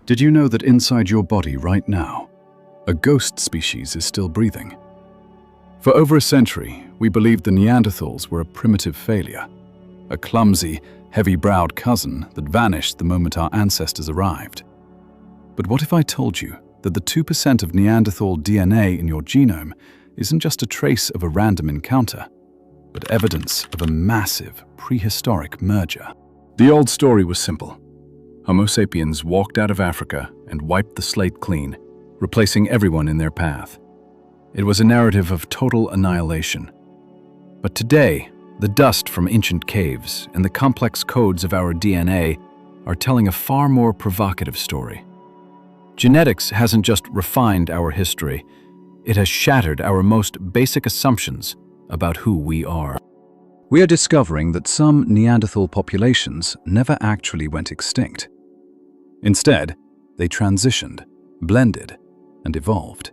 Did you know that inside your body right now, a ghost species is still breathing? For over a century, we believed the Neanderthals were a primitive failure, a clumsy, heavy-browed cousin that vanished the moment our ancestors arrived. But what if I told you that the 2% of Neanderthal DNA in your genome isn't just a trace of a random encounter, but evidence of a massive prehistoric merger? The old story was simple. Homo sapiens walked out of Africa and wiped the slate clean, replacing everyone in their path. It was a narrative of total annihilation. But today, the dust from ancient caves and the complex codes of our DNA are telling a far more provocative story. Genetics hasn't just refined our history, it has shattered our most basic assumptions about who we are. We are discovering that some Neanderthal populations never actually went extinct. Instead, they transitioned, blended, and evolved.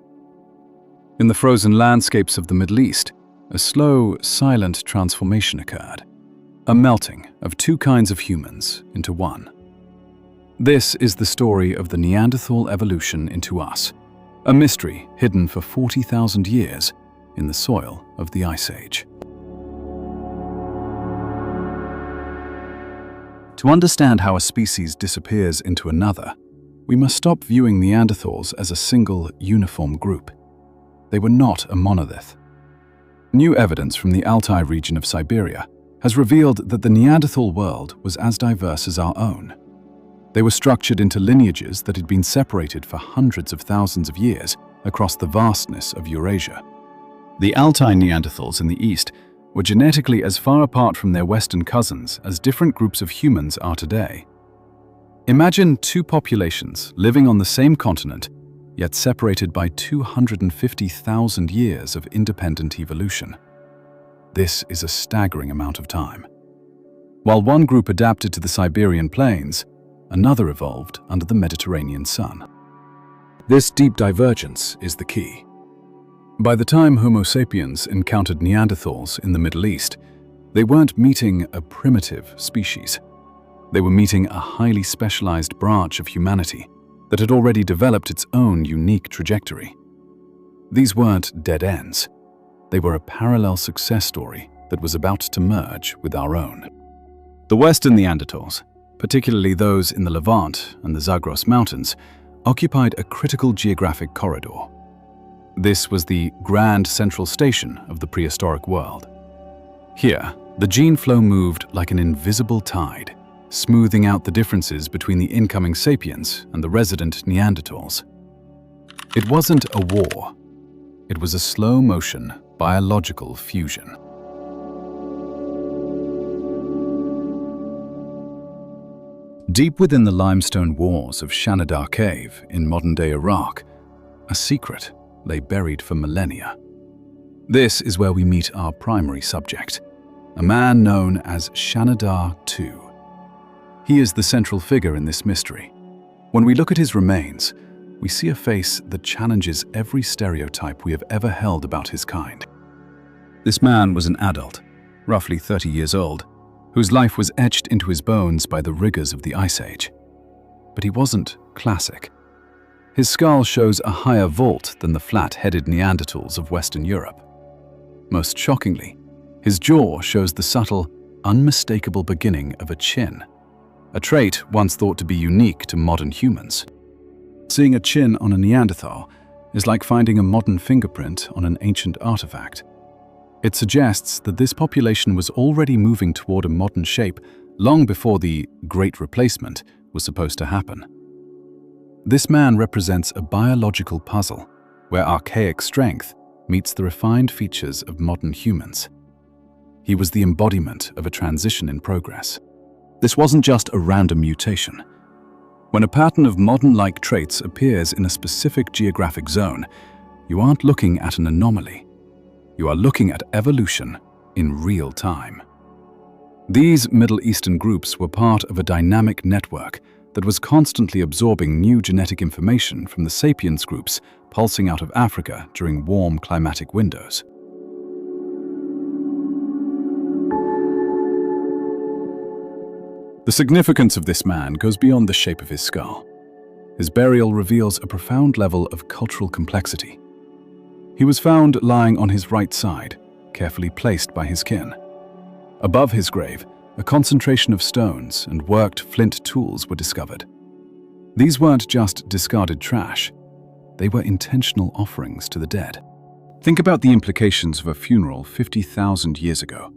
In the frozen landscapes of the Middle East, a slow, silent transformation occurred, a melting of two kinds of humans into one. This is the story of the Neanderthal evolution into us, a mystery hidden for 40,000 years in the soil of the Ice Age. To understand how a species disappears into another, we must stop viewing Neanderthals as a single, uniform group. They were not a monolith. New evidence from the Altai region of Siberia has revealed that the Neanderthal world was as diverse as our own. They were structured into lineages that had been separated for hundreds of thousands of years across the vastness of Eurasia. The Altai Neanderthals in the east were genetically as far apart from their Western cousins as different groups of humans are today. Imagine two populations living on the same continent, yet separated by 250,000 years of independent evolution. This is a staggering amount of time. While one group adapted to the Siberian plains, another evolved under the Mediterranean sun. This deep divergence is the key. By the time Homo sapiens encountered Neanderthals in the Middle East, they weren't meeting a primitive species. They were meeting a highly specialized branch of humanity that had already developed its own unique trajectory. These weren't dead ends. They were a parallel success story that was about to merge with our own. The Western Neanderthals, particularly those in the Levant and the Zagros Mountains, occupied a critical geographic corridor. This was the grand central station of the prehistoric world. Here, the gene flow moved like an invisible tide, smoothing out the differences between the incoming sapiens and the resident Neanderthals. It wasn't a war. It was a slow-motion biological fusion. Deep within the limestone walls of Shanidar Cave in modern-day Iraq, a secret lay buried for millennia. This is where we meet our primary subject, a man known as Shannidar II. He is the central figure in this mystery. When we look at his remains, we see a face that challenges every stereotype we have ever held about his kind. This man was an adult, roughly 30 years old, whose life was etched into his bones by the rigors of the Ice Age. But he wasn't classic. His skull shows a higher vault than the flat-headed Neanderthals of Western Europe. Most shockingly, his jaw shows the subtle, unmistakable beginning of a chin, a trait once thought to be unique to modern humans. Seeing a chin on a Neanderthal is like finding a modern fingerprint on an ancient artifact. It suggests that this population was already moving toward a modern shape long before the Great Replacement was supposed to happen. This man represents a biological puzzle where archaic strength meets the refined features of modern humans. He was the embodiment of a transition in progress. This wasn't just a random mutation. When a pattern of modern-like traits appears in a specific geographic zone, you aren't looking at an anomaly. You are looking at evolution in real time. These Middle Eastern groups were part of a dynamic network that was constantly absorbing new genetic information from the sapiens groups pulsing out of Africa during warm climatic windows. The significance of this man goes beyond the shape of his skull. his burial reveals a profound level of cultural complexity. He was found lying on his right side, carefully placed by his kin. Above his grave, a concentration of stones and worked flint tools were discovered. These weren't just discarded trash, they were intentional offerings to the dead. Think about the implications of a funeral 50,000 years ago.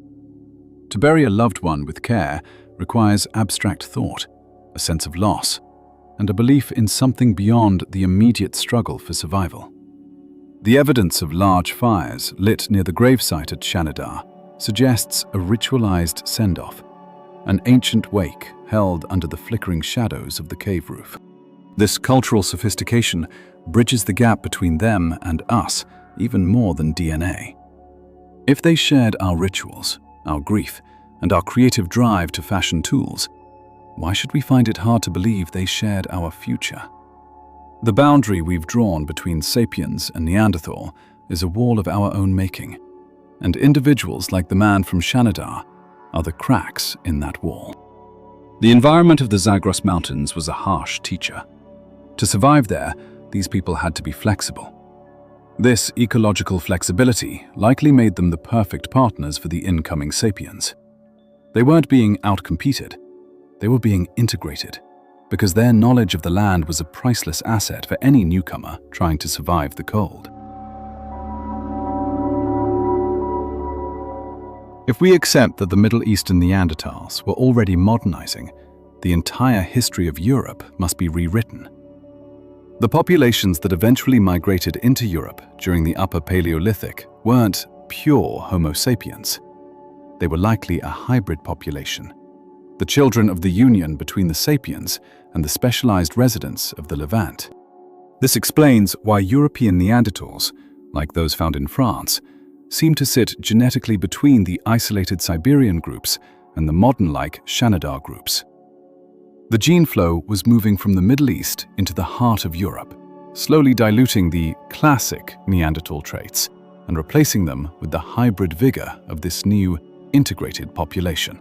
To bury a loved one with care requires abstract thought, a sense of loss, and a belief in something beyond the immediate struggle for survival. The evidence of large fires lit near the gravesite at Shannidar suggests a ritualized send-off, an ancient wake held under the flickering shadows of the cave roof. This cultural sophistication bridges the gap between them and us even more than DNA. If they shared our rituals, our grief, and our creative drive to fashion tools, why should we find it hard to believe they shared our future? The boundary we've drawn between sapiens and Neanderthal is a wall of our own making, and individuals like the man from Shannidar are the cracks in that wall. The environment of the Zagros Mountains was a harsh teacher. To survive there, these people had to be flexible. This ecological flexibility likely made them the perfect partners for the incoming sapiens. They weren't being outcompeted, they were being integrated, because their knowledge of the land was a priceless asset for any newcomer trying to survive the cold. If we accept that the Middle Eastern Neanderthals were already modernizing, the entire history of Europe must be rewritten. The populations that eventually migrated into Europe during the Upper Paleolithic weren't pure Homo sapiens. They were likely a hybrid population, the children of the union between the sapiens and the specialized residents of the Levant. This explains why European Neanderthals, like those found in France, seem to sit genetically between the isolated Siberian groups and the modern-like Shannidar groups. The gene flow was moving from the Middle East into the heart of Europe, slowly diluting the classic Neanderthal traits and replacing them with the hybrid vigor of this new, integrated population.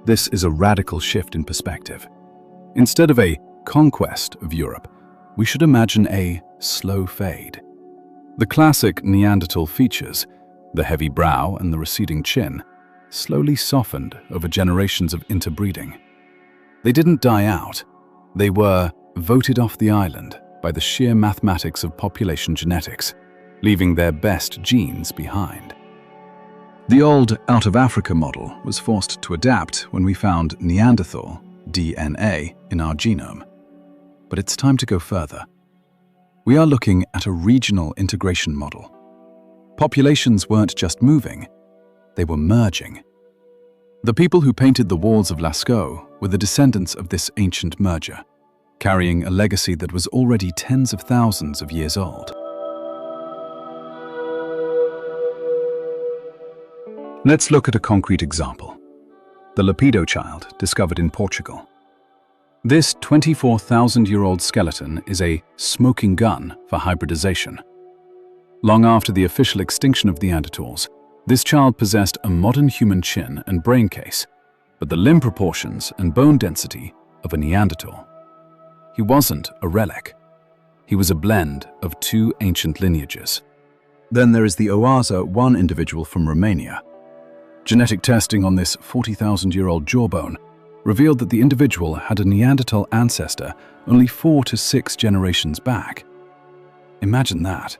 This is a radical shift in perspective. Instead of a conquest of Europe, we should imagine a slow fade. The classic Neanderthal features, the heavy brow and the receding chin, slowly softened over generations of interbreeding. They didn't die out. They were voted off the island by the sheer mathematics of population genetics, leaving their best genes behind. The old out-of-Africa model was forced to adapt when we found Neanderthal DNA in our genome. But it's time to go further. We are looking at a regional integration model. Populations weren't just moving, they were merging. The people who painted the walls of Lascaux were the descendants of this ancient merger, carrying a legacy that was already tens of thousands of years old. Let's look at a concrete example. The Lapido child, discovered in Portugal. This 24,000-year-old skeleton is a smoking gun for hybridization. Long after the official extinction of Neanderthals, this child possessed a modern human chin and brain case, but the limb proportions and bone density of a Neanderthal. He wasn't a relic. He was a blend of two ancient lineages. Then there is the Oaza 1 individual from Romania. Genetic testing on this 40,000-year-old jawbone revealed that the individual had a Neanderthal ancestor only 4 to 6 generations back. Imagine that.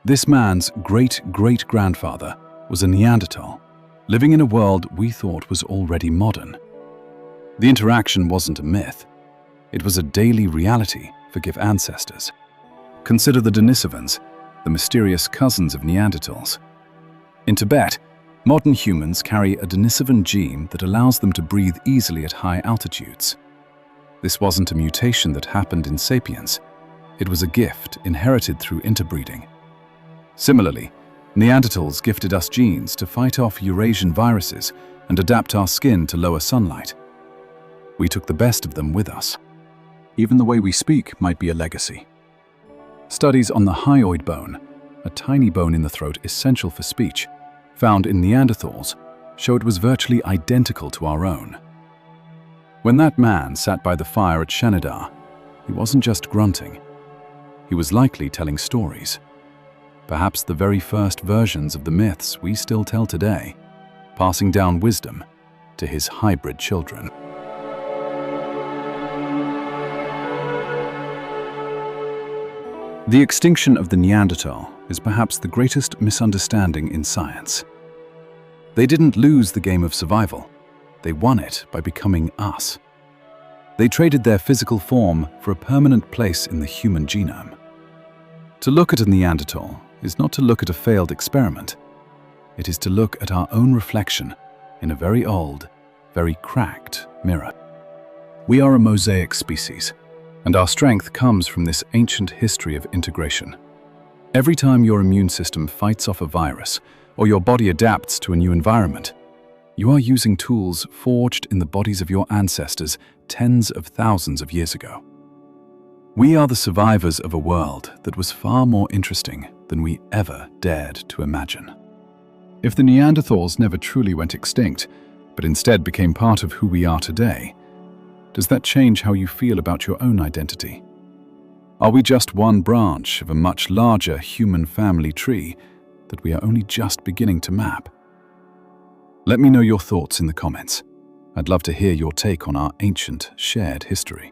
This man's great-great-grandfather was a Neanderthal, living in a world we thought was already modern. The interaction wasn't a myth. It was a daily reality for give ancestors. Consider the Denisovans, the mysterious cousins of Neanderthals. In Tibet, modern humans carry a Denisovan gene that allows them to breathe easily at high altitudes. This wasn't a mutation that happened in sapiens. It was a gift inherited through interbreeding. Similarly, Neanderthals gifted us genes to fight off Eurasian viruses and adapt our skin to lower sunlight. We took the best of them with us. Even the way we speak might be a legacy. Studies on the hyoid bone, a tiny bone in the throat essential for speech, found in Neanderthals, show it was virtually identical to our own. When that man sat by the fire at Shannidar, he wasn't just grunting. He was likely telling stories. Perhaps the very first versions of the myths we still tell today, passing down wisdom to his hybrid children. The extinction of the Neanderthal is perhaps the greatest misunderstanding in science. They didn't lose the game of survival. They won it by becoming us. They traded their physical form for a permanent place in the human genome. To look at a Neanderthal is not to look at a failed experiment. It is to look at our own reflection in a very old, very cracked mirror. We are a mosaic species, and our strength comes from this ancient history of integration. Every time your immune system fights off a virus or your body adapts to a new environment, you are using tools forged in the bodies of your ancestors tens of thousands of years ago. We are the survivors of a world that was far more interesting than we ever dared to imagine. If the Neanderthals never truly went extinct, but instead became part of who we are today, does that change how you feel about your own identity? Are we just one branch of a much larger human family tree that we are only just beginning to map? Let me know your thoughts in the comments. I'd love to hear your take on our ancient, shared history.